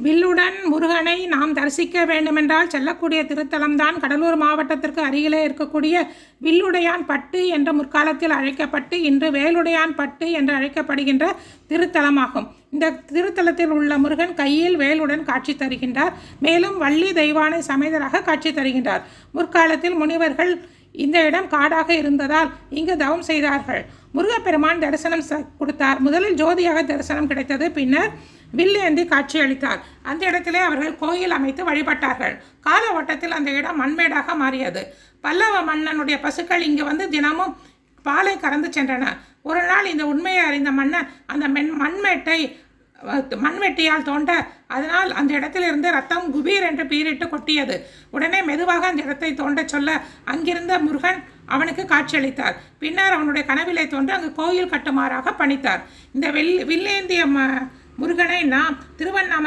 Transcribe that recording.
வில்லுடன் முருகனை நாம் தரிசிக்க வேண்டுமென்றால் செல்லக்கூடிய திருத்தலம்தான் கடலூர் மாவட்டத்திற்கு அருகிலே இருக்கக்கூடிய வில்லுடையான் பட்டு என்ற முற்காலத்தில் அழைக்கப்பட்டு இன்று வேலுடையான் பட்டு என்று அழைக்கப்படுகின்ற திருத்தலமாகும். இந்த திருத்தலத்தில் உள்ள முருகன் கையில் வேலுடன் காட்சி தருகின்றார். மேலும் வள்ளி தெய்வானை சமேதராக காட்சி தருகின்றார். முற்காலத்தில் முனிவர்கள் இந்த இடம் காடாக இருந்ததால் இங்கு தவம் செய்தார்கள். முருகப்பெருமான் தரிசனம் கொடுத்தார். முதலில் ஜோதியாக தரிசனம் கிடைத்தது. பின்னர் வில்லேந்தி காட்சி அளித்தார். அந்த இடத்திலே அவர்கள் கோயில் அமைத்து வழிபட்டார்கள். கால ஓட்டத்தில் அந்த இடம் மண்மேடாக மாறியது. பல்லவ மன்னனுடைய பசுக்கள் இங்கு வந்து தினமும் பாலை கறந்து சென்றன. ஒரு நாள் இந்த உண்மையை அறிந்த மன்னன் அந்த மண்வெட்டியால் தோண்ட, அதனால் அந்த இடத்திலிருந்து ரத்தம் குபீர் என்று பீரிட்டு கொட்டியது. உடனே மெதுவாக அந்த இடத்தை தோண்ட சொல்ல அங்கிருந்த முருகன் அவனுக்கு காட்சியளித்தார். பின்னர் அவனுடைய கனவிலே தோன்று அங்கு கோயில் கட்டுமாறாக பணித்தார். இந்த வில்லேந்திய முருகனை நாம் திருவண்ணாமலை